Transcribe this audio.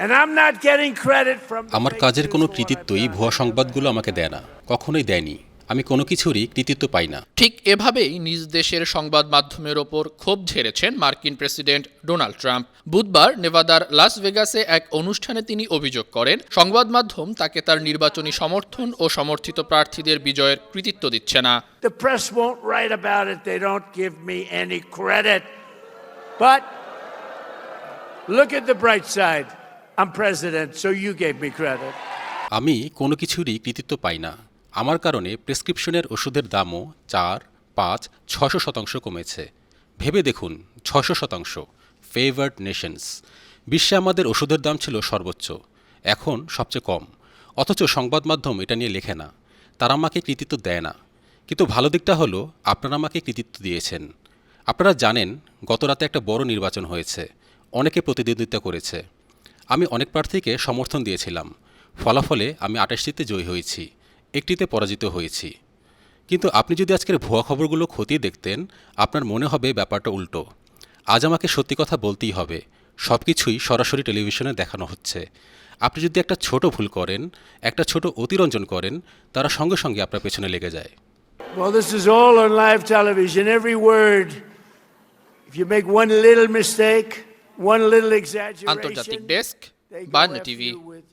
And I'm not getting credit from the আমার fake কাজের news কোনো for what I've কৃতিত্বই done. ভুয়া সংবাদগুলো আমাকে দেয় না, কখনোই দেয়নি। আমি কোনো কিছুরই কৃতিত্ব পাই না। ঠিক এভাবেই নিজ দেশের সংবাদ মাধ্যমের ওপর ক্ষোভ ঝেড়েছেন মার্কিন প্রেসিডেন্ট ডোনাল্ড ট্রাম্প। বুধবার নেভাদার লাস ভেগাসে এক অনুষ্ঠানে তিনি অভিযোগ করেন, সংবাদ মাধ্যম তাকে তার নির্বাচনী সমর্থন ও সমর্থিত প্রার্থীদের বিজয়ের কৃতিত্ব দিচ্ছে না। The press won't write about it. They don't give me any credit. But look at the bright side. I'm president, so you gave me credit. আমি কোনো কিছুরই কৃতিত্ব পাই না। আমার কারণে প্রেসক্রিপশনের ওষুধের দামও 4, 5, 600% কমেছে। ভেবে দেখুন, 600%। Favoured Nations. বিশ্বে আমাদের ওষুধের দাম ছিল সর্বোচ্চ, এখন সবচেয়ে কম। অথচ সংবাদ মাধ্যম এটা নিয়ে লেখে না, তারা আমাকে কৃতিত্ব দেয় না। কিন্তু ভালো দিকটা হলো, আপনারা আমাকে কৃতিত্ব দিয়েছেন। আপনারা জানেন, গত রাতে একটা বড় নির্বাচন হয়েছে, অনেকে প্রতিদ্বন্দ্বিতা করেছে। আমি অনেক প্রার্থীকে সমর্থন দিয়েছিলাম। ফলাফলে আমি 28টিতে জয়ী হয়েছি, একটিতে পরাজিত হয়েছি। কিন্তু আপনি যদি আজকের ভুয়া খবরগুলো খতিয়ে দেখতেন, আপনার মনে হবে ব্যাপারটা উল্টো। আজ আমাকে সত্যি কথা বলতেই হবে, সব কিছুই সরাসরি টেলিভিশনে দেখানো হচ্ছে। আপনি যদি একটা ছোট ভুল করেন, একটা ছোট অতিরঞ্জন করেন, তারা সঙ্গে সঙ্গে আপনার পেছনে লেগে যায়। Well, this is all on live television. Every word. If you make one little mistake, one little exaggeration, আন্তর্জাতিক desk, they go বায়ান্না after TV. you with